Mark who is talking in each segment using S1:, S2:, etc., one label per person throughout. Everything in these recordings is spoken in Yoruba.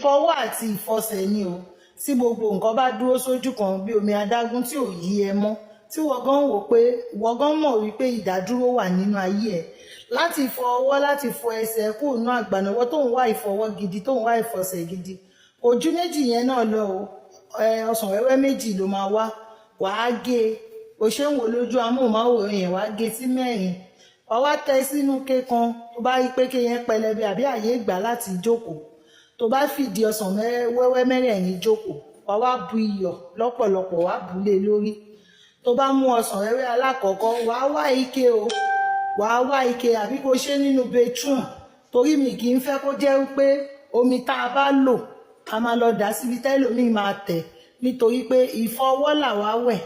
S1: Ìfọwọ́ àti ìfọsẹ̀ ni o. Tí gbogbo nǹkan bá dúró sójú kan bí omi adágún tí ò yí ẹ mọ́, tí wọ́n gan wò pé wọ́n gan mọ̀ wípé ìdádúró wà nínú ayé ẹ̀. Láti fọ ọwọ́, láti fọ ẹsẹ̀ kúrò nínú àgbànàwọ́ tó ń wá ìfọwọ́ gidi, tó ń wá ìfọsẹ̀ gidi. Ojú méjì yẹn náà lọ o. Ọsàn wẹ́wẹ́ méjì ló máa wá. Wàá gé e. O ṣe ń wò lójú amóhùnmáwòrán yẹn, wàá gé sí mẹ́rin. Wàá wá tẹ sínú ike kan tó bá rí pé ike yẹn pẹlẹbẹ àbí àyè gbà láti jókòó. Tó bá fìdí ọsàn wẹ́wẹ́ mẹ́rẹ̀ẹ̀rin jókòó, wàá wá bu iyọ̀ lọ́pọ̀lọpọ̀, wàá bù lé lórí. Tó bá mú ọsàn wẹ́wẹ́ alákọ̀ọ́kọ́, wàá wá ike o. Wàá wá ike àbí kó ṣe nínú bathroom. Torí mi kì í fẹ́ kó jẹ́ wípé omi tá a bá lò a máa lọ dà síbi tẹ́lòmíì máa tẹ̀. Nítorí pé ìfọwọ́ làwa wẹ̀.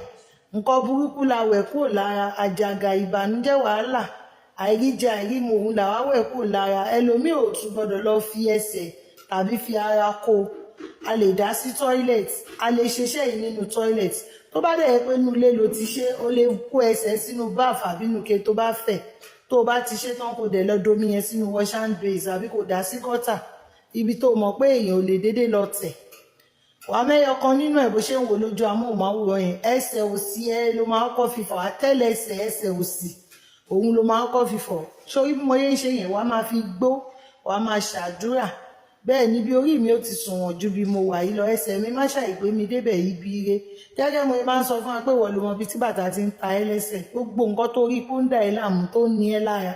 S1: Nǹkan burúkú la wẹ̀ kúrò lára, àjàgà ìbànújẹ́ wàhálà àìríjẹ àìrímu òun làwa wẹ̀ kúrò lára. Ẹlòmíì ò tún gbọdọ̀ lọ fi ẹsẹ̀ tàbí fi ara kó. A lè dá sí toilet, a lè ṣeṣẹ́ yìí nínú toilet. Tó bá dẹ̀ pé inú ilé ló ti ṣe, o lè kó ẹsẹ̀ sínú baff àbí nùke tó bá fẹ̀. Tó bá ti ṣe tán kò dẹ̀ lọ domi yẹn sínú wash hand base àbí kò dá sí gọ́tà. Ibi tó mọ̀ pé èèyàn ò lè dédé lọ tẹ̀. Wàá mẹ́yọ kan nínú ẹ̀ bó ṣe ń wò lójú amóhùnmáwòrán yẹn. Ẹsẹ̀ òsì ẹ ló máa kọ́ fífọ̀, àtẹ́lẹsẹ̀ ẹsẹ̀ òsì òun ló máa kọ́ fífọ̀. Sórí bí mo yé ń ṣe yẹn, wàá máa fi gbó, wàá máa ṣàdúrà. Bẹ́ẹ̀ ni bí orí mi ó ti sùnwọ̀n ju bí mo wà yìí lọ, ẹsẹ̀ mi má ṣàìgbé mi débẹ̀ yìí bí ire. Gẹ́gẹ́ mo máa ń sọ fún wa pé wọ́n ló mọ bí tí bàtà ti ń ta ẹ́ lẹ́sẹ̀. Gbogbo nǹkan tó rí kó ń dà ẹ́ láàmú, tó ní ẹ́ lára,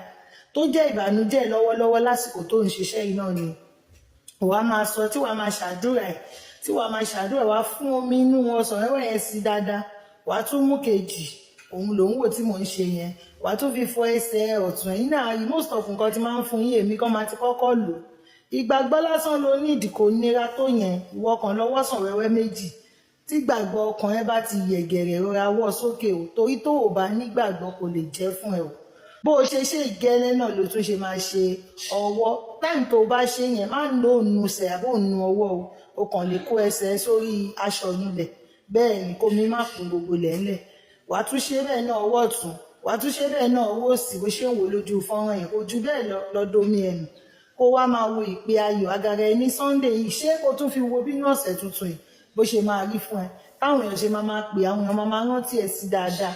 S1: tó jẹ́ ìbànújẹ́ lọ́wọ́lọ́wọ́ lásìkò tó ń ṣiṣẹ́ iná ni wàá máa sọ, tí wàá máa ṣàdúrà ẹ̀, tí wàá máa ṣàdúrà, wàá fún omi inú ọsàn wẹ́wẹ́ yẹn sí dáadáa. Wàá tún mú kejì, òun ló ń wò tí mò ń ṣe yẹn. Wàá tún fi fọ ẹsẹ̀ ọ̀tún ẹ̀yìn náà. Most of nǹkan tí máa ń fún yín èmi kan máa ti kọ́kọ́ lò. Ìgbàgbọ́ lásán ló ní ìdí kò nira tó yẹn. Ìwọ kan lọ́wọ́ sàn wẹ́wẹ́ méjì. Tí gbàgbọ́ ọkàn ẹ bá ti yẹ̀gẹ̀rẹ̀ rọra wọ́ sókè o. Torí tó o bá nígbàgbọ́ kò lè jẹ́ fún ẹ o. Bó o ṣe ṣe ìgẹ́lẹ́ náà ló tún ṣe máa ṣe ọwọ́. Táìmù tó bá ṣe yẹn má lo ònusẹ̀ àbó ònu ọwọ́ o. O kàn lè kó ẹsẹ̀ sórí aṣọ nílẹ̀. Bẹ́ẹ̀ ni kó mi má kún gbogbo lẹ́lẹ̀. Wàá tún ṣe bẹ́ẹ̀ náà ọwọ́ ọ̀tún. Wàá tún ṣe bẹ́ẹ̀ náà ọwọ́ òsì bó ṣe ń wò lójú fọ́nrán yẹn. Ojú bẹ́ẹ̀ lọ́dọ̀ omi ẹ̀mí. Kó wá máa wo ìpè ayọ̀ àgàgà ẹni Sunday yìí. Ṣé kó tún fi wo bínú ọ̀sẹ̀ tuntun yìí bó ṣe máa rí fún ẹ. Táwọn èèyàn ṣe máa pè, àwọn èèyàn máa rántí ẹ sí dáadáa.